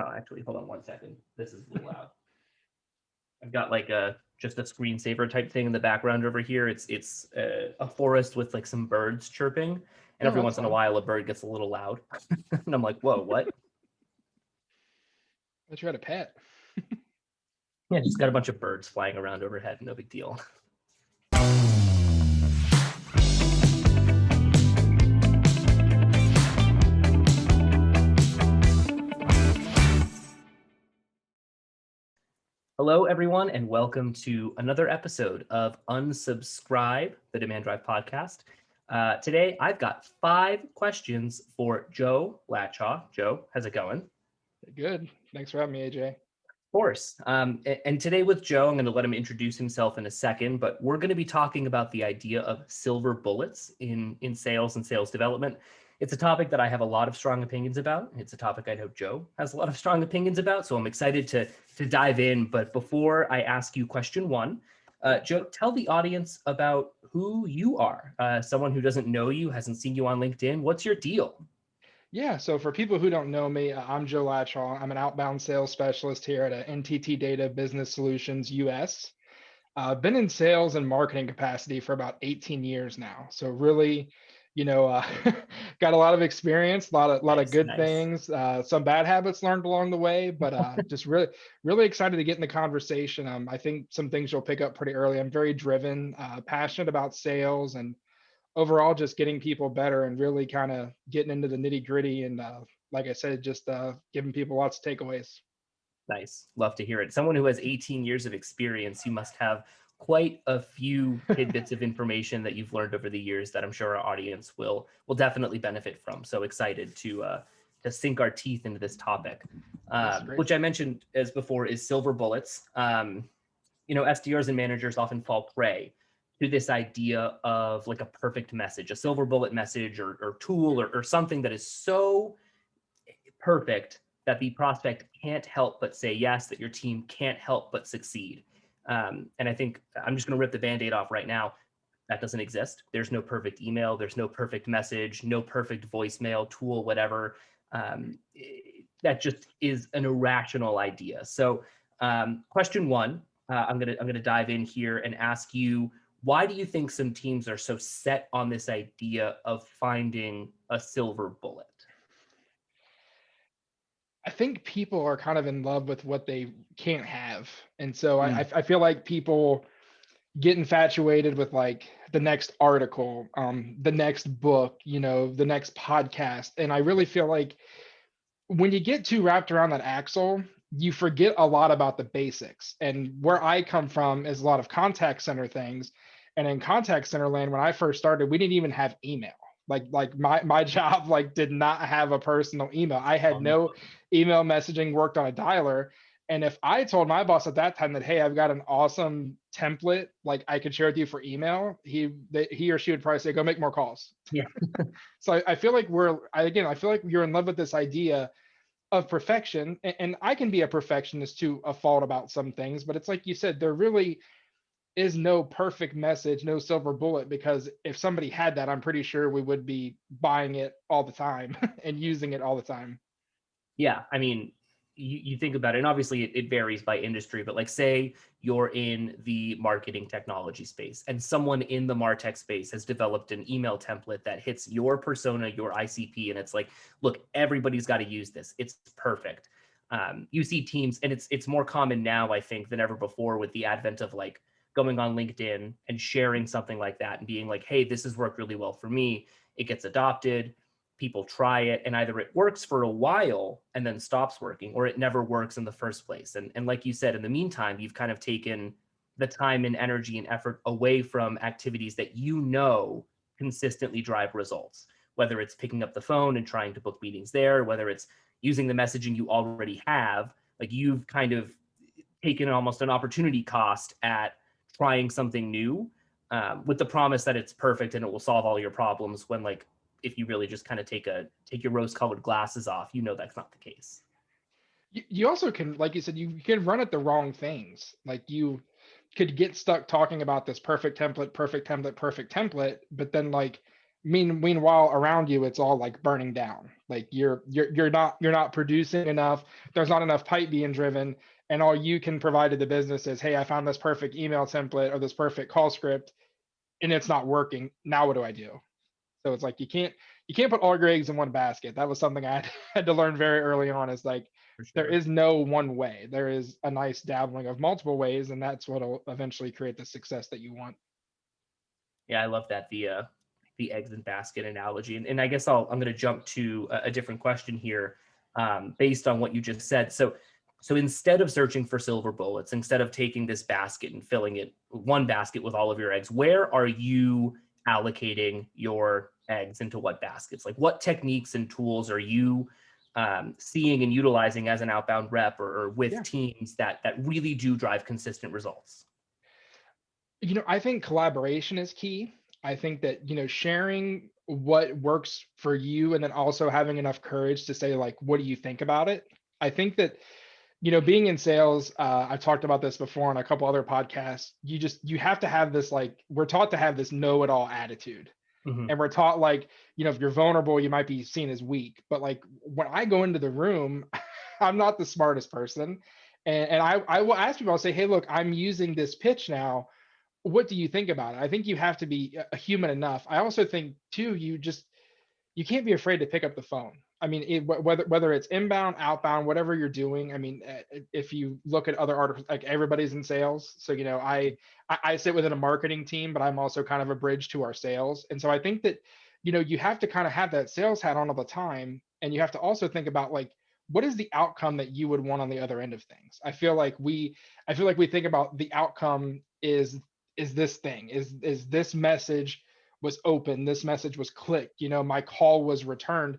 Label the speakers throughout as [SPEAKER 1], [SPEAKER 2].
[SPEAKER 1] Oh, actually, hold on 1 second. This is a little loud. I've got like just a screensaver type thing in the background over here. It's a forest with like some birds chirping, and
[SPEAKER 2] Oh,
[SPEAKER 1] every
[SPEAKER 2] that's
[SPEAKER 1] once in a
[SPEAKER 2] fun.
[SPEAKER 1] while a bird gets a little loud, and I'm like, whoa, what?
[SPEAKER 2] But you had a pet.
[SPEAKER 1] Yeah, just got a bunch of birds flying around overhead. No big deal. Hello, everyone, and welcome to another episode of Unsubscribe, the Demand Drive podcast. Today, I've got 5 questions for Joe Latchaw. Joe, how's it going?
[SPEAKER 2] Good. Thanks for having me, AJ.
[SPEAKER 1] Of course. And today with Joe, I'm going to let him introduce himself in a second, but we're going to be talking about the idea of silver bullets in sales and sales development. It's a topic that I have a lot of strong opinions about. It's a topic I know Joe has a lot of strong opinions about, so I'm excited to dive in. But before I ask you question one, Joe, tell the audience about who you are. Someone who doesn't know you, hasn't seen you on LinkedIn. What's your deal?
[SPEAKER 2] Yeah, so for people who don't know me, I'm Joe Latchaw. I'm an outbound sales specialist here at NTT Data Business Solutions US. I've been in sales and marketing capacity for about 18 years now. So really, got a lot of experience, a lot of
[SPEAKER 1] Nice,
[SPEAKER 2] good
[SPEAKER 1] nice.
[SPEAKER 2] things, some bad habits learned along the way, but just really excited to get in the conversation. I think some things you'll pick up pretty early. I'm very driven, passionate about sales, and overall just getting people better and really kind of getting into the nitty gritty. And like I said, just giving people lots of takeaways.
[SPEAKER 1] Nice. Love to hear it. Someone who has 18 years of experience, you must have quite a few tidbits of information that you've learned over the years that I'm sure our audience will definitely benefit from. So excited to sink our teeth into this topic,
[SPEAKER 2] Yes, great.
[SPEAKER 1] which I mentioned as before is silver bullets. SDRs and managers often fall prey to this idea of like a perfect message, a silver bullet message or tool or something that is so perfect that the prospect can't help but say yes, that your team can't help but succeed. And I think I'm just going to rip the band-aid off right now. That doesn't exist. There's no perfect email. There's no perfect message, no perfect voicemail tool, whatever. That just is an irrational idea. So question one, I'm gonna dive in here and ask you, why do you think some teams are so set on this idea of finding a silver bullet?
[SPEAKER 2] I think people are kind of in love with what they can't have. And so I,
[SPEAKER 1] Mm,
[SPEAKER 2] I feel like people get infatuated with like the next article, the next book, the next podcast. And I really feel like when you get too wrapped around that axle, you forget a lot about the basics. And where I come from is a lot of contact center things. And in contact center land, when I first started, we didn't even have email. Like my job like did not have a personal email. I had
[SPEAKER 1] um,
[SPEAKER 2] no email messaging, worked on a dialer. And if I told my boss at that time that, hey, I've got an awesome template like I could share with you for email, he or she would probably say, go make more calls.
[SPEAKER 1] yeah.
[SPEAKER 2] So I feel like I feel like you're in love with this idea of perfection. And I can be a perfectionist to a fault about some things, but it's like you said, there really is no perfect message, no silver bullet, because if somebody had that, I'm pretty sure we would be buying it all the time and using it all the time.
[SPEAKER 1] Yeah, I mean, you think about it, and obviously it varies by industry, but like say you're in the marketing technology space and someone in the MarTech space has developed an email template that hits your persona, your ICP, and it's like, look, everybody's got to use this. It's perfect. You see teams, and it's more common now, I think, than ever before with the advent of like going on LinkedIn and sharing something like that and being like, hey, this has worked really well for me. It gets adopted, people try it, and either it works for a while and then stops working, or it never works in the first place. And like you said, in the meantime, you've kind of taken the time and energy and effort away from activities that consistently drive results, whether it's picking up the phone and trying to book meetings there, whether it's using the messaging you already have. Like you've kind of taken almost an opportunity cost at trying something new, with the promise that it's perfect and it will solve all your problems, when like if you really just kind of take your rose colored glasses off, that's not the case.
[SPEAKER 2] You also can, like you said, you can run at the wrong things. Like you could get stuck talking about this perfect template, perfect template, perfect template, but then like Meanwhile, around you, it's all like burning down. Like you're not producing enough. There's not enough pipe being driven, and all you can provide to the business is, hey, I found this perfect email template or this perfect call script, and it's not working. Now what do I do? So it's like you can't put all your eggs in one basket. That was something I had, had to learn very early on. Is like
[SPEAKER 1] For
[SPEAKER 2] there
[SPEAKER 1] sure.
[SPEAKER 2] is no one way. There is a nice dabbling of multiple ways, and that's what'll eventually create the success that you want.
[SPEAKER 1] Yeah, I love that, the eggs in basket analogy. And I guess I'm going to jump to a different question here, based on what you just said. So instead of searching for silver bullets, instead of taking this basket and filling it one basket with all of your eggs, where are you allocating your eggs into what baskets? Like what techniques and tools are you seeing and utilizing as an outbound rep or with
[SPEAKER 2] Yeah.
[SPEAKER 1] teams that really do drive consistent results?
[SPEAKER 2] I think collaboration is key. I think that, sharing what works for you and then also having enough courage to say, like, what do you think about it? I think that, being in sales, I've talked about this before on a couple other podcasts. You have to have this, like, we're taught to have this know it all attitude.
[SPEAKER 1] Hmm.
[SPEAKER 2] And we're taught, like, if you're vulnerable, you might be seen as weak. But like when I go into the room, I'm not the smartest person. And I will ask people, I'll say, hey, look, I'm using this pitch now, what do you think about it? I think you have to be a human enough. I also think too, you can't be afraid to pick up the phone. I mean, whether it's inbound, outbound, whatever you're doing. I mean, if you look at other articles, like everybody's in sales, so I sit within a marketing team, but I'm also kind of a bridge to our sales. And so I think that you have to kind of have that sales hat on all the time, and you have to also think about, like, what is the outcome that you would want on the other end of things. I feel like we think about the outcome is this thing, is this message was open, this message was clicked, my call was returned.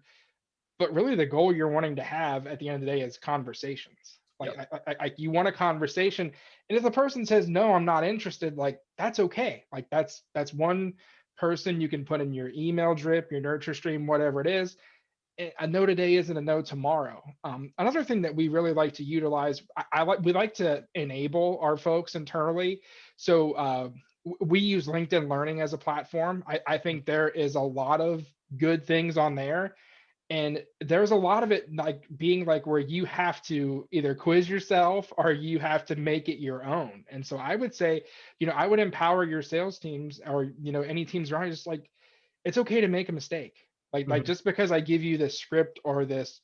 [SPEAKER 2] But really the goal you're wanting to have at the end of the day is conversations. Like,
[SPEAKER 1] Yep.
[SPEAKER 2] you want a conversation, and if the person says no, I'm not interested, like, that's okay. Like, that's one person you can put in your email drip, your nurture stream, whatever it is. A no today isn't a no tomorrow. Another thing that we really like to utilize, we like to enable our folks internally. So we use LinkedIn Learning as a platform. I think there is a lot of good things on there, and there's a lot of it like being like where you have to either quiz yourself or you have to make it your own. And so I would say, I would empower your sales teams, or any teams around you, just like, it's okay to make a mistake. Like
[SPEAKER 1] Mhm.
[SPEAKER 2] just because I give you this script or this,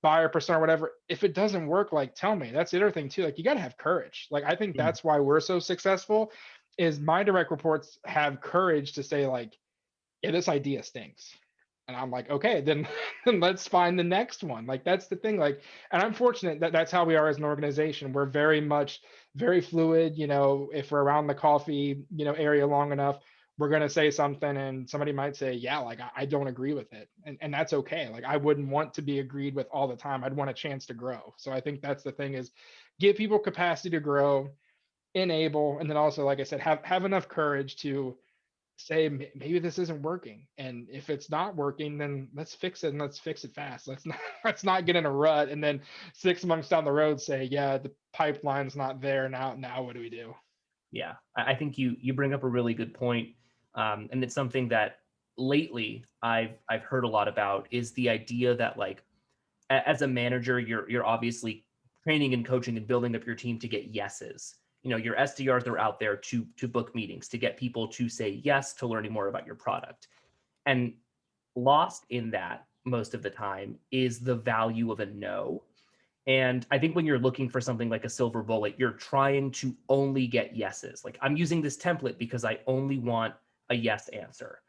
[SPEAKER 2] buyer persona or whatever, if it doesn't work, like, tell me. That's the other thing too. Like, you got to have courage. Like, I think
[SPEAKER 1] Mhm.
[SPEAKER 2] that's why we're so successful, is my direct reports have courage to say, like, yeah, this idea stinks. And I'm like, okay, then, then let's find the next one. Like, that's the thing. Like, and I'm fortunate that that's how we are as an organization. We're very much very fluid. If we're around the coffee, area long enough, we're going to say something and somebody might say, yeah, like, I don't agree with it. And that's okay. Like, I wouldn't want to be agreed with all the time. I'd want a chance to grow. So I think that's the thing, is give people capacity to grow, enable, and then also, like I said, have enough courage to say, maybe this isn't working, and if it's not working, then let's fix it, and let's fix it fast. Let's not let's not get in a rut and then 6 months down the road say, yeah, the pipeline's not there. Now what do we do?
[SPEAKER 1] Yeah, I think you bring up a really good point, and it's something that lately I've heard a lot about is the idea that like as a manager, you're obviously training and coaching and building up your team to get yeses. Your SDRs are out there to book meetings, to get people to say yes to learning more about your product. And lost in that most of the time is the value of a no. And I think when you're looking for something like a silver bullet, you're trying to only get yeses. Like, I'm using this template because I only want a yes answer.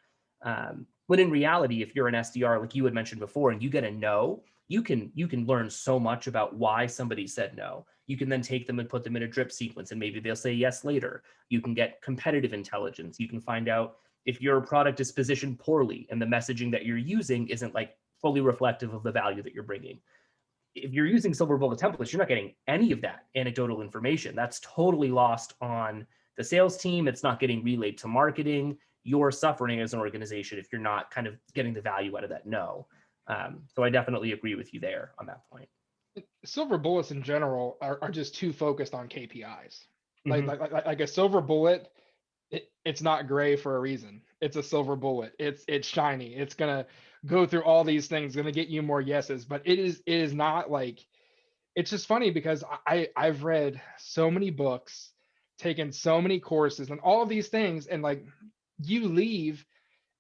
[SPEAKER 1] When in reality, if you're an SDR, like you had mentioned before, and you get a no, you can learn so much about why somebody said no. You can then take them and put them in a drip sequence, and maybe they'll say yes later. You can get competitive intelligence. You can find out if your product is positioned poorly and the messaging that you're using isn't like fully reflective of the value that you're bringing. If you're using silver bullet templates, you're not getting any of that anecdotal information. That's totally lost on the sales team. It's not getting relayed to marketing. You're suffering as an organization if you're not kind of getting the value out of that no. So I definitely agree with you there on that point.
[SPEAKER 2] Silver bullets in general are just too focused on KPIs. like
[SPEAKER 1] Hmm.
[SPEAKER 2] like like, like a silver bullet, it's not gray for a reason. it's a silver bullet. It's shiny. It's gonna go through all these things, gonna get you more yeses. But it is not like, it's just funny because I've read so many books, taken so many courses and all of these things, and like you leave,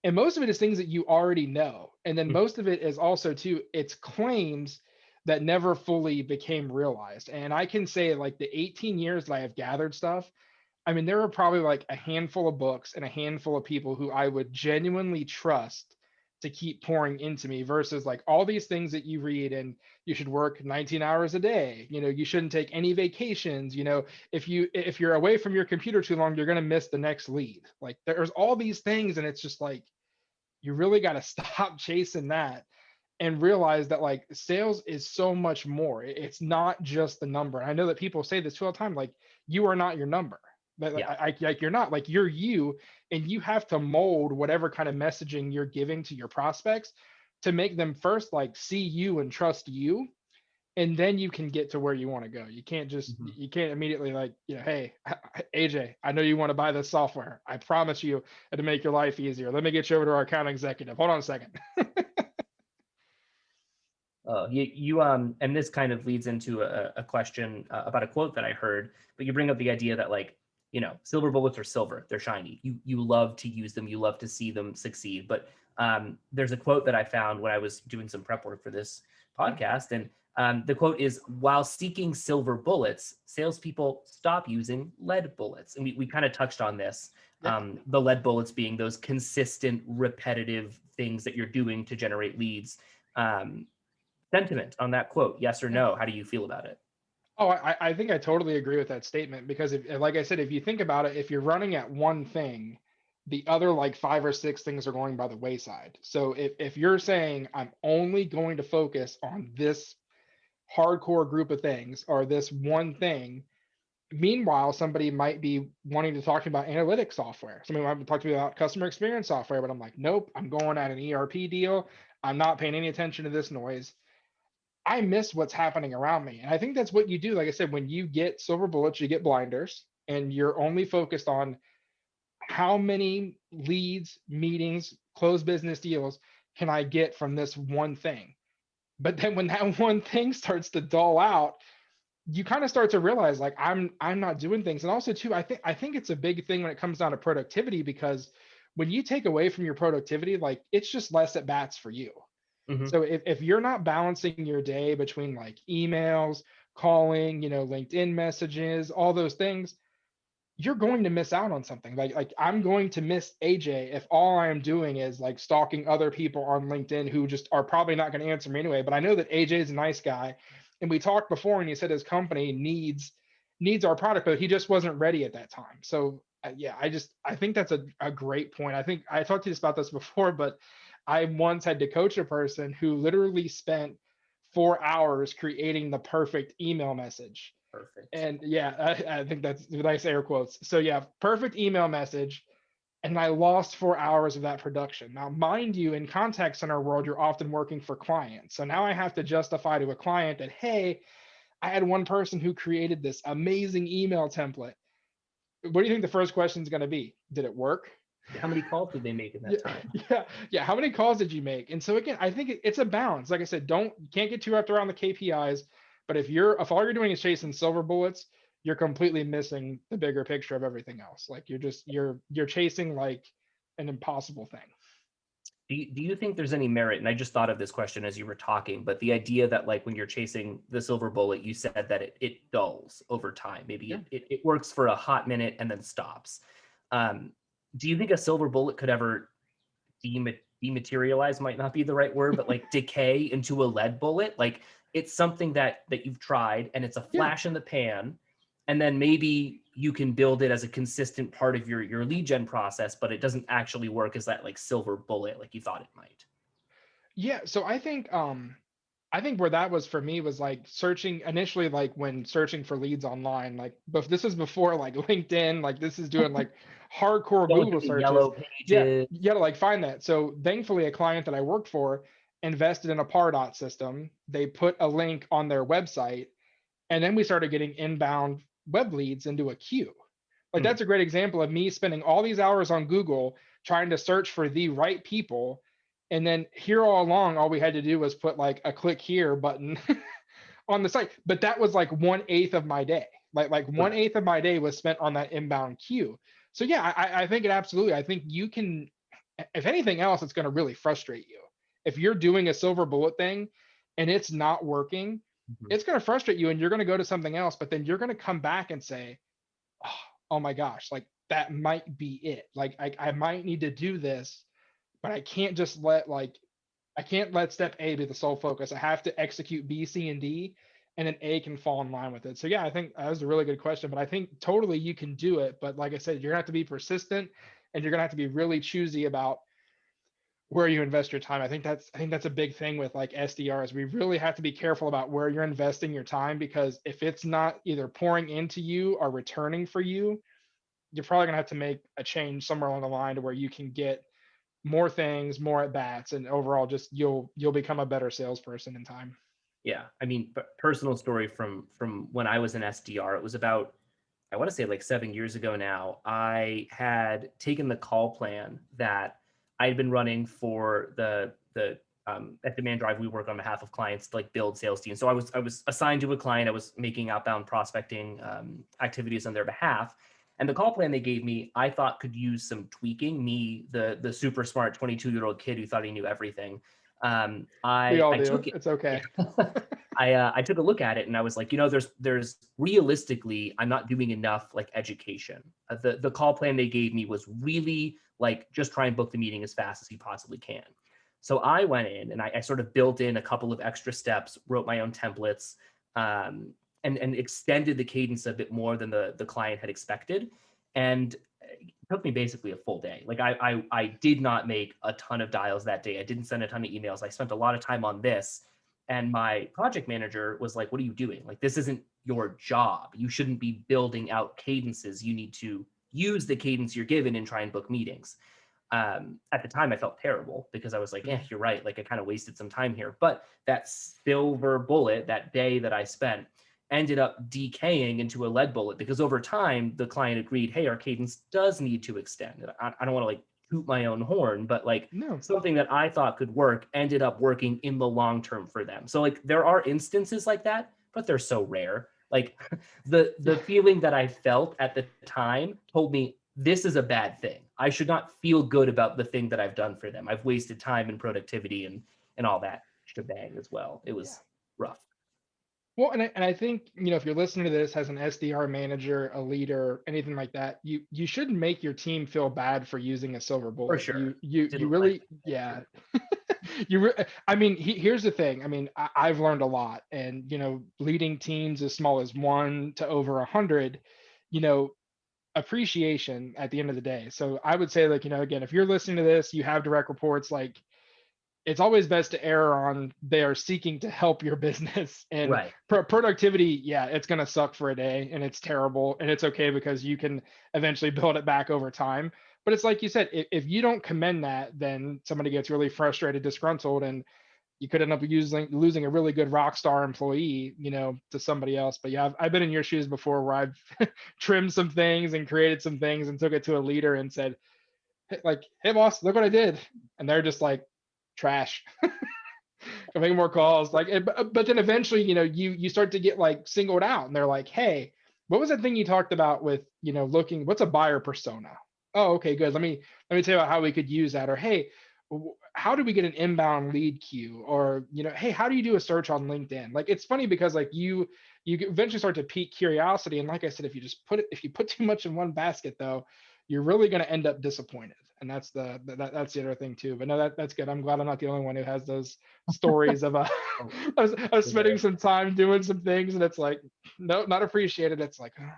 [SPEAKER 2] and most of it is things that you already know. And then
[SPEAKER 1] Mhm.
[SPEAKER 2] most of it is also too, it's claims that never fully became realized. And I can say like the 18 years that I have gathered stuff, I mean, there are probably like a handful of books and a handful of people who I would genuinely trust to keep pouring into me versus like all these things that you read and you should work 19 hours a day. You shouldn't take any vacations. If you're away from your computer too long, you're going to miss the next lead. Like there's all these things, and it's just like you really got to stop chasing that and realize that like sales is so much more. It's not just the number. And I know that people say this all the time, like you are not your number.
[SPEAKER 1] Yeah.
[SPEAKER 2] Like you're not, like you're you, and you have to mold whatever kind of messaging you're giving to your prospects to make them first like see you and trust you, and then you can get to where you want to go.
[SPEAKER 1] Mhm.
[SPEAKER 2] You can't immediately like, hey, AJ, I know you want to buy this software. I promise you it'll make your life easier. Let me get you over to our account executive. Hold on a second.
[SPEAKER 1] And this kind of leads into a question about a quote that I heard, but you bring up the idea that like, silver bullets are silver, they're shiny. You love to use them, you love to see them succeed. But there's a quote that I found when I was doing some prep work for this podcast, and the quote is, "While seeking silver bullets, salespeople stop using lead bullets." And we kind of touched on this.
[SPEAKER 2] Yeah.
[SPEAKER 1] The lead bullets being those consistent, repetitive things that you're doing to generate leads. Um, Sentiment on that quote, yes or
[SPEAKER 2] Yeah.
[SPEAKER 1] no? How do you feel about it?
[SPEAKER 2] Oh, I think I totally agree with that statement because if, like I said, if you think about it, if you're running at one thing, the other like five or six things are going by the wayside. So if you're saying I'm only going to focus on this hardcore group of things or this one thing, meanwhile, somebody might be wanting to talk about analytics software. Somebody might be talking about customer experience software, but I'm like, nope, I'm going at an ERP deal. I'm not paying any attention to this noise. I miss what's happening around me. And I think that's what you do. Like I said, when you get silver bullets, you get blinders, and you're only focused on how many leads, meetings, closed business deals can I get from this one thing. But then when that one thing starts to dull out, you kind of start to realize like I'm not doing things. And also too, I think it's a big thing when it comes down to productivity, because when you take away from your productivity, like it's just less at bats for you.
[SPEAKER 1] Mhm.
[SPEAKER 2] So if you're not balancing your day between like emails, calling, LinkedIn messages, all those things, you're going to miss out on something. Like I'm going to miss AJ if all I am doing is like stalking other people on LinkedIn who just are probably not going to answer me anyway. But I know that AJ is a nice guy, and we talked before, and he said his company needs our product, but he just wasn't ready at that time. So yeah, I think that's a great point. I think I talked to you about this before, but I once had to coach a person who literally spent 4 hours creating the perfect email message.
[SPEAKER 1] Perfect.
[SPEAKER 2] And yeah, I think that's nice air quotes. So yeah, perfect email message. And I lost 4 hours of that production. Now, mind you, in contact center world, you're often working for clients. So now I have to justify to a client that, hey, I had one person who created this amazing email template. What do you think the first question is going to be? Did it work?
[SPEAKER 1] How many calls did they make in
[SPEAKER 2] Yeah,
[SPEAKER 1] that time?
[SPEAKER 2] yeah. How many calls did you make? And so again, I think it's a balance. Like I said, you can't get too wrapped around the KPIs. But if all you're doing is chasing silver bullets, you're completely missing the bigger picture of everything else. Like you're chasing like an impossible thing.
[SPEAKER 1] Do you think there's any merit? And I just thought of this question as you were talking, but the idea that like when you're chasing the silver bullet, you said that it dulls over time. Maybe
[SPEAKER 2] Yeah.
[SPEAKER 1] it works for a hot minute and then stops. Um, do you think a silver bullet could ever dematerialize, might not be the right word, but like decay into a lead bullet? Like it's something that you've tried and it's a
[SPEAKER 2] Yeah.
[SPEAKER 1] flash in the pan, and then maybe you can build it as a consistent part of your lead gen process, but it doesn't actually work as that like silver bullet like you thought it might.
[SPEAKER 2] Yeah. So I think where that was for me was like searching initially, like when searching for leads online, like, but this is before like LinkedIn, like this is doing like hardcore
[SPEAKER 1] Going through
[SPEAKER 2] Google
[SPEAKER 1] the
[SPEAKER 2] searches.
[SPEAKER 1] yellow
[SPEAKER 2] Yeah,
[SPEAKER 1] pages.
[SPEAKER 2] you gotta like find that. So thankfully, a client that I worked for invested in a Pardot system. They put a link on their website, and then we started getting inbound web leads into a queue. Like
[SPEAKER 1] Hmm.
[SPEAKER 2] that's a great example of me spending all these hours on Google trying to search for the right people. And then here all along, all we had to do was put like a click here button on the site. But that was like 1/8 of my day. Like one
[SPEAKER 1] Right.
[SPEAKER 2] eighth of my day was spent on that inbound queue. So yeah, I think it absolutely. I think you can, if anything else, it's going to really frustrate you. If you're doing a silver bullet thing and it's not working,
[SPEAKER 1] Mhm.
[SPEAKER 2] it's going to frustrate you and you're going to go to something else, but then you're going to come back and say, oh, oh my gosh, like that might be it. Like I might need to do this, but I can't just let like I can't let step A be the sole focus. I have to execute B, C, and D, and then A can fall in line with it. So yeah, I think that was a really good question, but I think totally you can do it. But like I said, you're gonna have to be persistent and you're gonna have to be really choosy about where you invest your time. I think that's a big thing with like SDRs. We really have to be careful about where you're investing your time because if it's not either pouring into you or returning for you, you're probably gonna have to make a change somewhere along the line to where you can get more things, more at bats, and overall just you'll become a better salesperson in time.
[SPEAKER 1] Yeah. I mean, personal story from when I was an SDR, it was about, I want to say like 7 years ago now. I had taken the call plan that I had been running for the at Demand Drive. We work on behalf of clients to like build sales teams. So I was assigned to a client. I was making outbound prospecting activities on their behalf. And the call plan they gave me, I thought could use some tweaking. Me, the super smart 22-year-old kid who thought he knew everything.
[SPEAKER 2] We all
[SPEAKER 1] I
[SPEAKER 2] do.
[SPEAKER 1] took it.
[SPEAKER 2] It's okay.
[SPEAKER 1] Yeah. I took a look at it and I was like, there's realistically, I'm not doing enough like education. The call plan they gave me was really like just try and book the meeting as fast as you possibly can. So I went in and I sort of built in a couple of extra steps, wrote my own templates, um, and extended the cadence a bit more than the client had expected. And it took me basically a full day. Like I did not make a ton of dials that day. I didn't send a ton of emails. I spent a lot of time on this. And my project manager was like, what are you doing? Like, this isn't your job. You shouldn't be building out cadences. You need to use the cadence you're given and try and book meetings. At the time, I felt terrible because I was like, yeah,
[SPEAKER 2] Mhm.
[SPEAKER 1] you're right. Like, I kind of wasted some time here. But that silver bullet, that day that I spent, ended up decaying into a lead bullet because over time, the client agreed, hey, our cadence does need to extend. And I don't want to like toot my own horn, but like,
[SPEAKER 2] No.
[SPEAKER 1] something that I thought could work ended up working in the long term for them. So like there are instances like that, but they're so rare. Like the
[SPEAKER 2] Yeah.
[SPEAKER 1] feeling that I felt at the time told me this is a bad thing. I should not feel good about the thing that I've done for them. I've wasted time and productivity and all that shebang as well. It
[SPEAKER 2] Yeah.
[SPEAKER 1] was rough.
[SPEAKER 2] Well, and I think, if you're listening to this as an SDR manager, a leader, anything like that, you shouldn't make your team feel bad for using a silver
[SPEAKER 1] For
[SPEAKER 2] bullet. You
[SPEAKER 1] sure.
[SPEAKER 2] you you
[SPEAKER 1] Didn't like
[SPEAKER 2] really, yeah. I mean, here's the thing. I mean, I've learned a lot, and leading teams as small as one to over 100, you know, appreciation at the end of the day. So I would say, like, again, if you're listening to this, you have direct reports, like it's always best to err on they are seeking to help your business and
[SPEAKER 1] right.
[SPEAKER 2] productivity. Yeah, it's going to suck for a day and it's terrible and it's okay because you can eventually build it back over time. But it's like you said, if you don't commend that, then somebody gets really frustrated, disgruntled, and you could end up losing a really good rock star employee, to somebody else. But yeah, I've been in your shoes before where I've trimmed some things and created some things and took it to a leader and said, hey, like, hey boss, look what I did. And they're just like, trash. Go make more calls. Like, but then eventually, you start to get like singled out, and they're like, "Hey, what was that thing you talked about with, looking? What's a buyer persona? Oh, okay, good. Let me tell you about how we could use that. Or hey, how do we get an inbound lead queue? Or hey, how do you do a search on LinkedIn? Like, it's funny because like you eventually start to pique curiosity, and like I said, if you put too much in one basket, though, you're really going to end up disappointed. And that's the other thing too. But no, that's good. I'm glad I'm not the only one who has those stories of
[SPEAKER 1] Oh,
[SPEAKER 2] I was spending
[SPEAKER 1] sure.
[SPEAKER 2] some time doing some things and it's like, no, not appreciated. It's like, oh,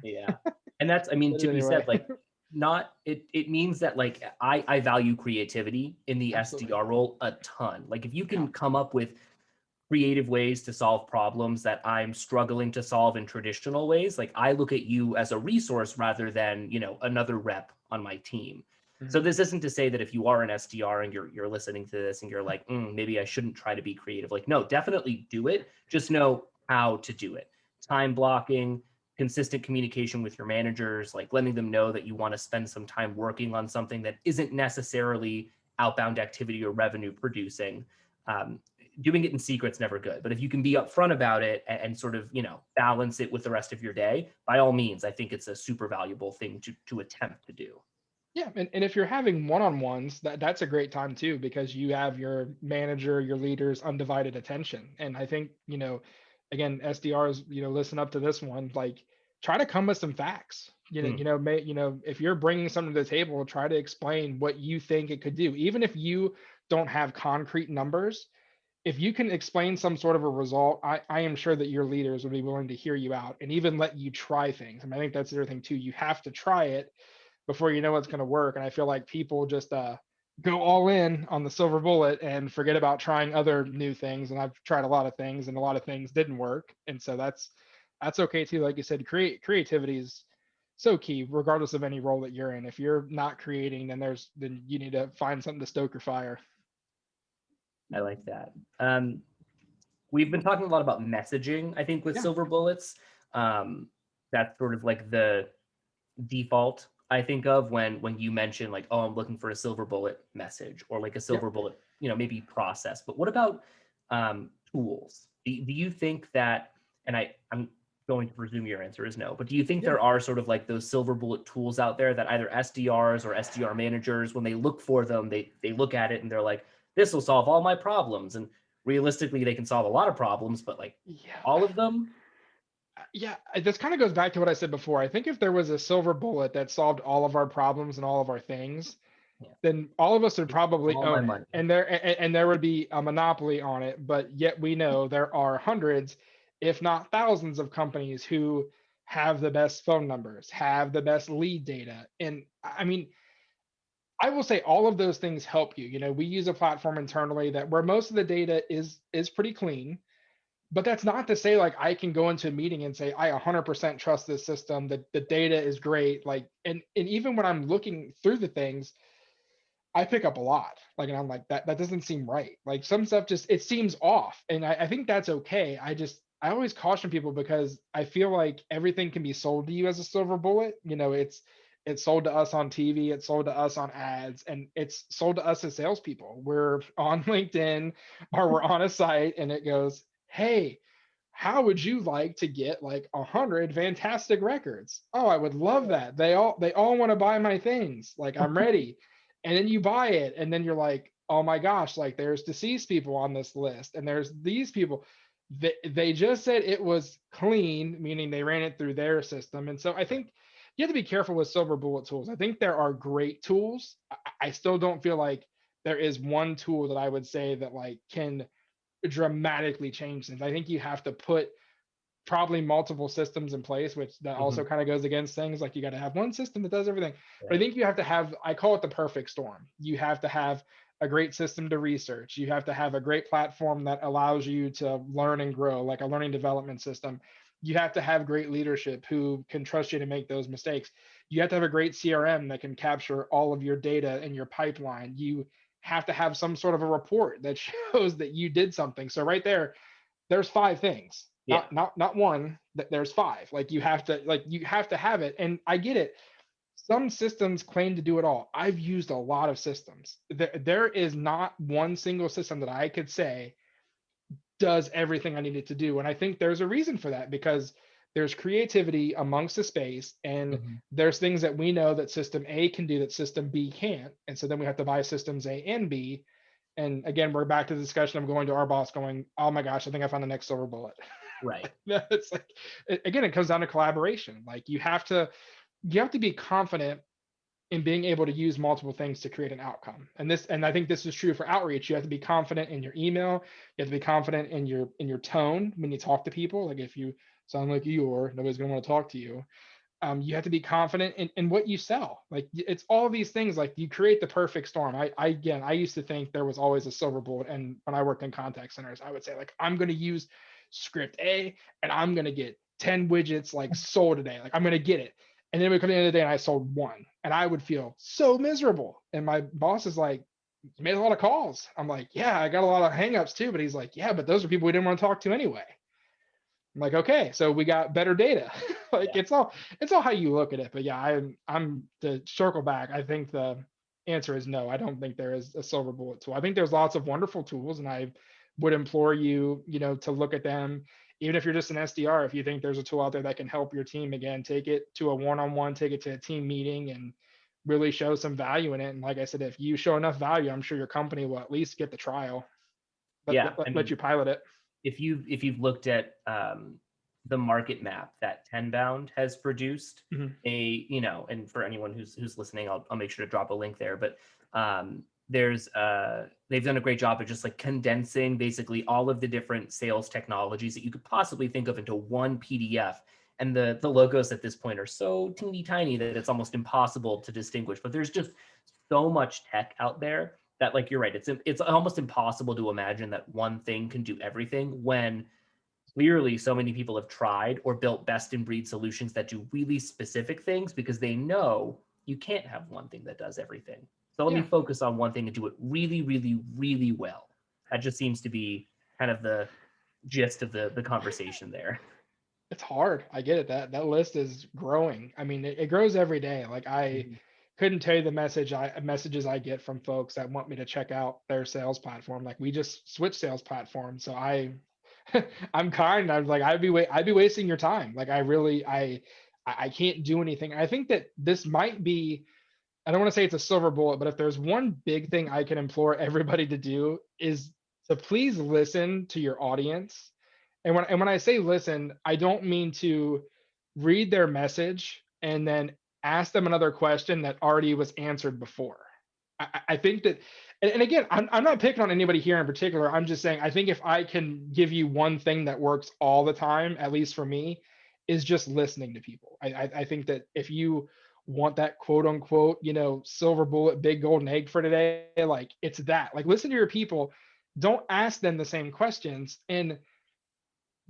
[SPEAKER 2] yeah,
[SPEAKER 1] Yeah. And that's, I mean,
[SPEAKER 2] did
[SPEAKER 1] to
[SPEAKER 2] it
[SPEAKER 1] be said,
[SPEAKER 2] anyway.
[SPEAKER 1] like, not it means that like I value creativity in the
[SPEAKER 2] Absolutely.
[SPEAKER 1] SDR role a ton. Like if you
[SPEAKER 2] Yeah.
[SPEAKER 1] can come up with creative ways to solve problems that I'm struggling to solve in traditional ways, like I look at you as a resource rather than, another rep on my team. So
[SPEAKER 2] Mhm.
[SPEAKER 1] this isn't to say that if you are an SDR and you're listening to this and you're like, maybe I shouldn't try to be creative. Like, no, definitely do it. Just know how to do it. Time blocking, consistent communication with your managers, like letting them know that you want to spend some time working on something that isn't necessarily outbound activity or revenue producing. Um, Doing it in secret's never good, but if you can be upfront about it and sort of, balance it with the rest of your day, by all means, I think it's a super valuable thing to attempt to do.
[SPEAKER 2] Yeah, and if you're having one-on-ones, that's a great time too, because you have your manager, your leader's undivided attention. And I think, again, SDRs, listen up to this one, like try to come with some facts.
[SPEAKER 1] Hmm.
[SPEAKER 2] If you're bringing something to the table, try to explain what you think it could do. Even if you don't have concrete numbers, if you can explain some sort of a result, I am sure that your leaders would be willing to hear you out and even let you try things. I mean, I think that's the other thing too. You have to try it before you know what's going to work. And I feel like people just go all in on the silver bullet and forget about trying other new things. And I've tried a lot of things, and a lot of things didn't work. And so that's okay too. Like you said, creativity is so key, regardless of any role that you're in. If you're not creating, then you need to find something to stoke your fire.
[SPEAKER 1] I like that. We've been talking a lot about messaging, I think, with
[SPEAKER 2] Yeah.
[SPEAKER 1] silver bullets. That's sort of like the default I think of when you mention like, oh, I'm looking for a silver bullet message or like a
[SPEAKER 2] Yeah.
[SPEAKER 1] silver bullet, maybe process. But what about tools? Do you think that, and I'm going to presume your answer is no, but do you think
[SPEAKER 2] Yeah.
[SPEAKER 1] there are sort of like those silver bullet tools out there that either SDRs or SDR managers, when they look for them, they look at it and they're like, this will solve all my problems. And realistically, they can solve a lot of problems, but like
[SPEAKER 2] Yeah.
[SPEAKER 1] all of them?
[SPEAKER 2] Yeah, this kind of goes back to what I said before. I think if there was a silver bullet that solved all of our problems and all of our things,
[SPEAKER 1] Yeah.
[SPEAKER 2] then all of us would
[SPEAKER 1] Take
[SPEAKER 2] probably
[SPEAKER 1] all my
[SPEAKER 2] own it,
[SPEAKER 1] money.
[SPEAKER 2] and there would be a monopoly on it. But yet we know there are hundreds, if not thousands, of companies who have the best phone numbers, have the best lead data. And I mean, I will say all of those things help you. We use a platform internally that where most of the data is pretty clean, but that's not to say like I can go into a meeting and say I 100% trust this system, that the data is great. Like, and even when I'm looking through the things, I pick up a lot. Like, and I'm like, that doesn't seem right. Like some stuff just it seems off. And I think that's okay. I always caution people because I feel like everything can be sold to you as a silver bullet. It's sold to us on TV, it's sold to us on ads, and it's sold to us as salespeople. We're on LinkedIn or we're on a site and it goes, hey, how would you like to get like 100 fantastic records? Oh, I would love that. They all want to buy my things. Like I'm ready. And then you buy it and then you're like, oh my gosh, like there's deceased people on this list and there's these people. They just said it was clean, meaning they ran it through their system. And so I think you have to be careful with silver bullet tools. I think there are great tools. I still don't feel like there is one tool that I would say that like can dramatically change things. I think you have to put probably multiple systems in place, which that also
[SPEAKER 1] Mhm.
[SPEAKER 2] kind of goes against things. Like you got to have one system that does everything. But I
[SPEAKER 1] Right.
[SPEAKER 2] think you have to have, I call it the perfect storm. You have to have a great system to research. You have to have a great platform that allows you to learn and grow, like a learning development system. You have to have great leadership who can trust you to make those mistakes. You have to have a great CRM that can capture all of your data in your pipeline. You have to have some sort of a report that shows that you did something. So right there's five things,
[SPEAKER 1] Yeah.
[SPEAKER 2] not one. There's five. Like you have to have it. And I get it. Some systems claim to do it all. I've used a lot of systems. There is not one single system that I could say does everything I needed to do. And I think there's a reason for that because there's creativity amongst the space, and
[SPEAKER 1] Mhm.
[SPEAKER 2] there's things that we know that system A can do that system B can't. And so then we have to buy systems A and B. And again, we're back to the discussion of going to our boss going, oh my gosh, I think I found the next silver bullet.
[SPEAKER 1] Right.
[SPEAKER 2] It's like, again, it comes down to collaboration. Like you have to be confident in being able to use multiple things to create an outcome. And I think this is true for outreach. You have to be confident in your email. You have to be confident in your tone when you talk to people. Like if you sound like Eeyore, nobody's gonna want to talk to you. You have to be confident in what you sell. Like it's all these things. Like you create the perfect storm. I used to think there was always a silver bullet. And when I worked in contact centers, I would say like I'm going to use script A and I'm going to get 10 widgets like sold today. Like I'm going to get it. And then we come to the end of the day and I sold one, and I would feel so miserable. And my boss is like, you made a lot of calls. I'm like, yeah, I got a lot of hangups too. But he's like, yeah, but those are people we didn't want to talk to anyway. I'm like, okay, so we got better data. Like
[SPEAKER 1] Yeah.
[SPEAKER 2] it's all how you look at it. But yeah, I'm to circle back. I think the answer is no. I don't think there is a silver bullet tool. I think there's lots of wonderful tools, and I would implore you, to look at them. Even if you're just an SDR, if you think there's a tool out there that can help your team, again, take it to a one-on-one, take it to a team meeting, and really show some value in it. And like I said, if you show enough value, I'm sure your company will at least get the trial,
[SPEAKER 1] Yeah. I
[SPEAKER 2] let
[SPEAKER 1] mean,
[SPEAKER 2] you pilot it.
[SPEAKER 1] if you've looked at the market map that Tenbound has produced,
[SPEAKER 2] Mhm.
[SPEAKER 1] and for anyone who's listening, I'll make sure to drop a link there. But there's they've done a great job of just like condensing basically all of the different sales technologies that you could possibly think of into one PDF. And the logos at this point are so teeny tiny that it's almost impossible to distinguish. But there's just so much tech out there that, like, you're right, it's almost impossible to imagine that one thing can do everything when clearly so many people have tried or built best in breed solutions that do really specific things because they know you can't have one thing that does everything. So let me
[SPEAKER 2] Yeah,
[SPEAKER 1] focus on one thing and do it really, really, really well. That just seems to be kind of the gist of the conversation there.
[SPEAKER 2] it's hard. I get it. That list is growing. I mean, it grows every day. Like I
[SPEAKER 1] Mhm.
[SPEAKER 2] couldn't tell you the messages I get from folks that want me to check out their sales platform. Like we just switched sales platform, so I'm like I'd be wasting your time. Like I really I can't do anything. I think that this might be, I don't want to say it's a silver bullet, but if there's one big thing I can implore everybody to do is to please listen to your audience. And when I say listen, I don't mean to read their message and then ask them another question that already was answered before. I think that, and again, I'm not picking on anybody here in particular. I'm just saying I think if I can give you one thing that works all the time, at least for me, is just listening to people. I think that if you want that quote unquote, silver bullet, big golden egg for today, like it's that. Like listen to your people. Don't ask them the same questions, and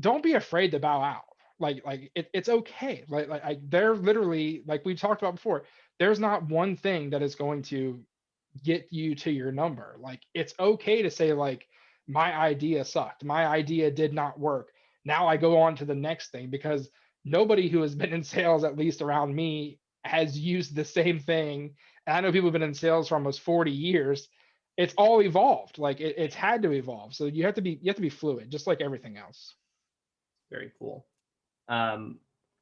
[SPEAKER 2] don't be afraid to bow out. It's okay. They're literally, like we talked about before, there's not one thing that is going to get you to your number. Like it's okay to say like my idea sucked. My idea did not work. Now I go on to the next thing, because nobody who has been in sales, at least around me, has used the same thing. And I know people have been in sales for almost 40 years. It's all evolved. Like it's had to evolve. So you have to be fluid, just like everything else.
[SPEAKER 1] Very cool. Um,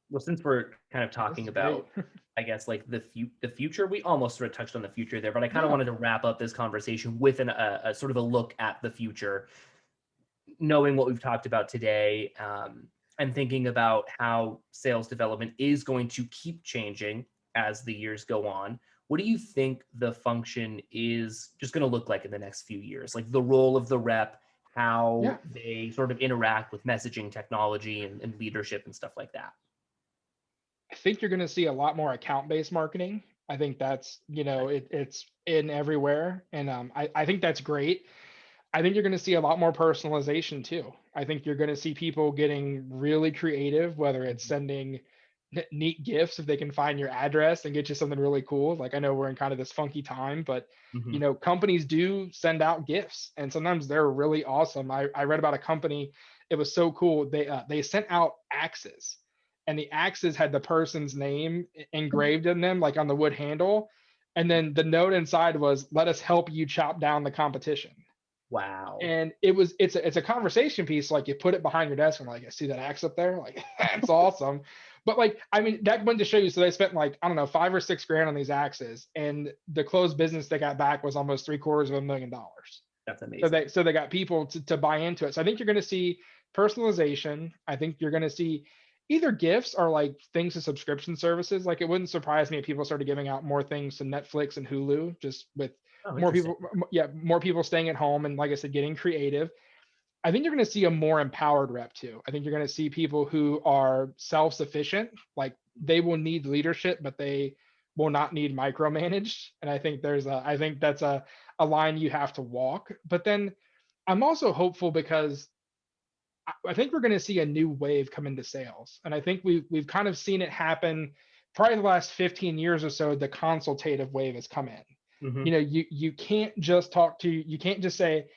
[SPEAKER 1] well, since we're kind of
[SPEAKER 2] This
[SPEAKER 1] talking
[SPEAKER 2] is great.
[SPEAKER 1] about, I guess, like the future, we almost sort of touched on the future there, but I kind of
[SPEAKER 2] Yeah.
[SPEAKER 1] wanted to wrap up this conversation with a sort of a look at the future, knowing what we've talked about today, and thinking about how sales development is going to keep changing as the years go on. What do you think the function is just going to look like in the next few years? Like the role of the rep,
[SPEAKER 2] Yeah.
[SPEAKER 1] how they sort of interact with messaging technology and leadership and stuff like that.
[SPEAKER 2] I think you're going to see a lot more account-based marketing. I think that's, it's in everywhere. And I think that's great. I think you're going to see a lot more personalization too. I think you're going to see people getting really creative, whether it's sending neat gifts if they can find your address and get you something really cool. Like I know we're in kind of this funky time, but
[SPEAKER 1] Mm-hmm.
[SPEAKER 2] companies do send out gifts, and sometimes they're really awesome. I read about a company. It was so cool. They sent out axes, and the axes had the person's name engraved in them, like on the wood handle. And then the note inside was, "Let us help you chop down the competition."
[SPEAKER 1] Wow.
[SPEAKER 2] And it's a conversation piece. Like you put it behind your desk and like, I see that axe up there. Like that's awesome. But like, I mean, that went to show you. So they spent like, I don't know, 5 or 6 grand on these axes, and the closed business they got back was almost $750,000.
[SPEAKER 1] That's
[SPEAKER 2] So
[SPEAKER 1] amazing.
[SPEAKER 2] they got people to buy into it. So I think you're going to see personalization. I think you're going to see either gifts or like things to subscription services. Like it wouldn't surprise me if people started giving out more things to Netflix and Hulu, just with
[SPEAKER 1] Oh,
[SPEAKER 2] more
[SPEAKER 1] interesting.
[SPEAKER 2] people, yeah, more people staying at home, and like I said, getting creative. I think you're going to see a more empowered rep too. I think you're going to see people who are self-sufficient, like they will need leadership, but they will not need micromanaged. And I think that's a line you have to walk. But then I'm also hopeful because I think we're going to see a new wave come into sales. And I think we've kind of seen it happen probably the last 15 years or so. The consultative wave has come in.
[SPEAKER 1] Mm-hmm.
[SPEAKER 2] You can't just talk to, you can't just say,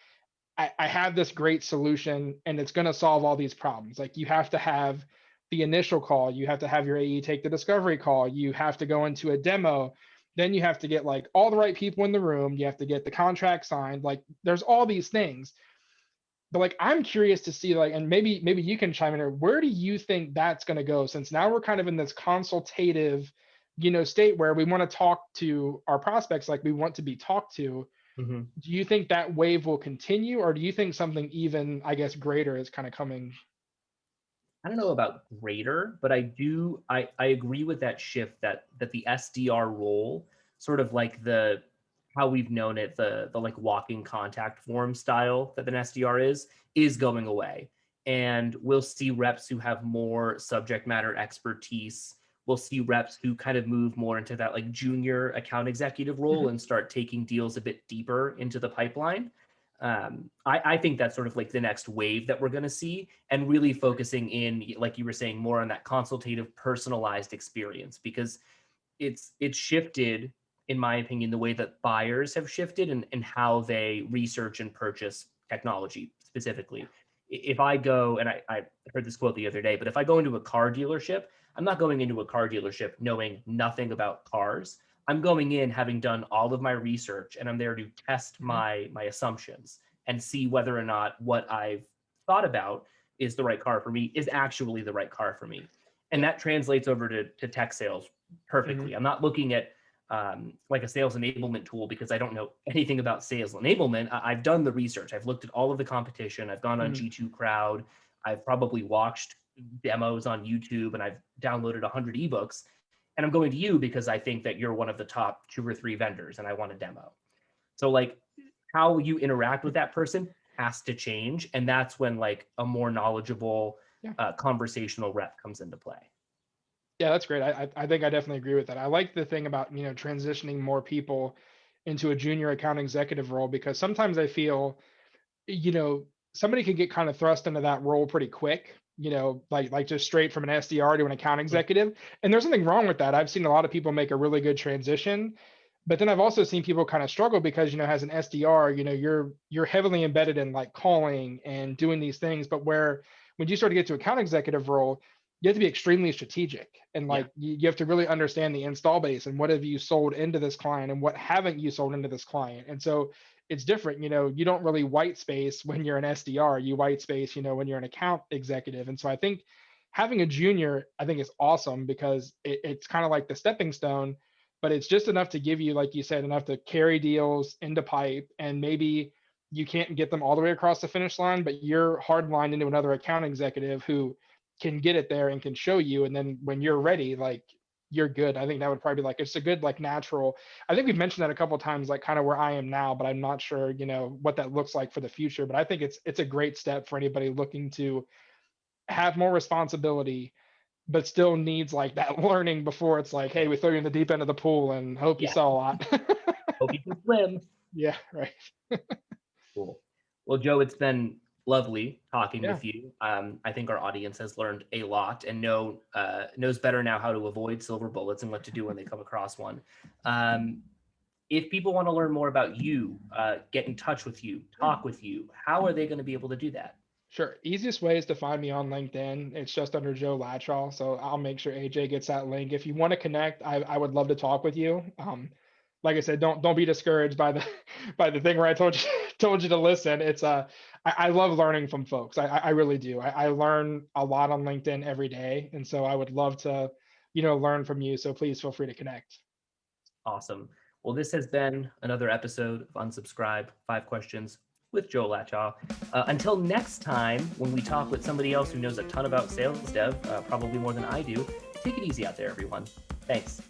[SPEAKER 2] I have this great solution and it's going to solve all these problems. Like you have to have the initial call, you have to have your AE take the discovery call, you have to go into a demo, then you have to get like all the right people in the room, you have to get the contract signed, like there's all these things. But like I'm curious to see like, and maybe you can chime in here, where do you think that's going to go, since now we're kind of in this consultative, state where we want to talk to our prospects like we want to be talked to.
[SPEAKER 1] Mhm.
[SPEAKER 2] Do you think that wave will continue, or do you think something even, I guess, greater is kind of coming?
[SPEAKER 1] I don't know about greater, but I agree with that shift that the SDR role, sort of like the how we've known it, the like walking contact form style that an SDR is going away. And we'll see reps who have more subject matter expertise. We'll see reps who kind of move more into that like junior account executive role
[SPEAKER 2] Mhm.
[SPEAKER 1] and start taking deals a bit deeper into the pipeline. I think that's sort of like the next wave that we're going to see, and really focusing in, like you were saying, more on that consultative, personalized experience, because it's shifted, in my opinion, the way that buyers have shifted and how they research and purchase technology specifically. If I go, and I heard this quote the other day, but if I go into a car dealership, I'm not going into a car dealership knowing nothing about cars. I'm going in having done all of my research, and I'm there to test
[SPEAKER 2] Mhm.
[SPEAKER 1] my assumptions and see whether or not what I've thought about is the right car for me, is actually the right car for me. And
[SPEAKER 2] Yeah.
[SPEAKER 1] that translates over to tech sales
[SPEAKER 2] Mhm.
[SPEAKER 1] perfectly. I'm not looking at like a sales enablement tool because I don't know anything about sales enablement. I've done the research. I've looked at all of the competition. I've gone on
[SPEAKER 2] Mhm.
[SPEAKER 1] G2 Crowd. I've probably watched demos on YouTube, and I've downloaded 100 ebooks. And I'm going to you because I think that you're one of the top 2 or 3 vendors and I want a demo. So like how you interact with that person has to change. And that's when like a more knowledgeable
[SPEAKER 2] Yeah.
[SPEAKER 1] conversational rep comes into play.
[SPEAKER 2] Yeah, that's great. I think I definitely agree with that. I like the thing about, transitioning more people into a junior account executive role, because sometimes I feel, you know, somebody can get kind of thrust into that role pretty quick, like just straight from an SDR to an account
[SPEAKER 1] Mm.
[SPEAKER 2] executive. And there's nothing wrong with that. I've seen a lot of people make a really good transition. But then I've also seen people kind of struggle because, as an SDR, you're heavily embedded in like calling and doing these things. But where when you start to get to account executive role, you have to be extremely strategic, and
[SPEAKER 1] Yeah.
[SPEAKER 2] like you have to really understand the install base and what have you sold into this client and what haven't you sold into this client. And so it's different. You don't really white space when you're an SDR. You white space, when you're an account executive. And so I think having a junior, I think is awesome, because it's kind of like the stepping stone, but it's just enough to give you, like you said, enough to carry deals into pipe. And maybe you can't get them all the way across the finish line, but you're hard lined into another account executive who can get it there and can show you. And then when you're ready, like you're good. I think that would probably be like, it's a good, like natural. I think we've mentioned that a couple of times, like kind of where I am now, but I'm not sure, what that looks like for the future. But I think it's a great step for anybody looking to have more responsibility, but still needs like that learning before it's like, hey, we throw you in the deep end of the pool and hope you
[SPEAKER 1] Yeah.
[SPEAKER 2] saw a lot.
[SPEAKER 1] Hope you can swim.
[SPEAKER 2] Yeah, right.
[SPEAKER 1] Cool. Well, Joe, it's been lovely talking
[SPEAKER 2] Yeah.
[SPEAKER 1] with you. I think our audience has learned a lot and knows better now how to avoid silver bullets and what to do when they come across one. Um, if people want to learn more about you, get in touch with you,
[SPEAKER 2] Yeah.
[SPEAKER 1] talk with you, how are they going to be able to do that?
[SPEAKER 2] Sure. Easiest way is to find me on LinkedIn. It's just under Joe Latchaw. So I'll make sure AJ gets that link. If you want to connect, I would love to talk with you. Like I said, don't be discouraged by the by the thing where I told you told you to listen. It's I love learning from folks. I really do. I learn a lot on LinkedIn every day. And so I would love to, learn from you. So please feel free to connect.
[SPEAKER 1] Awesome. Well, this has been another episode of Unsubscribe 5 Questions with Joe Latchaw. Until next time, when we talk with somebody else who knows a ton about sales dev, probably more than I do, take it easy out there, everyone. Thanks.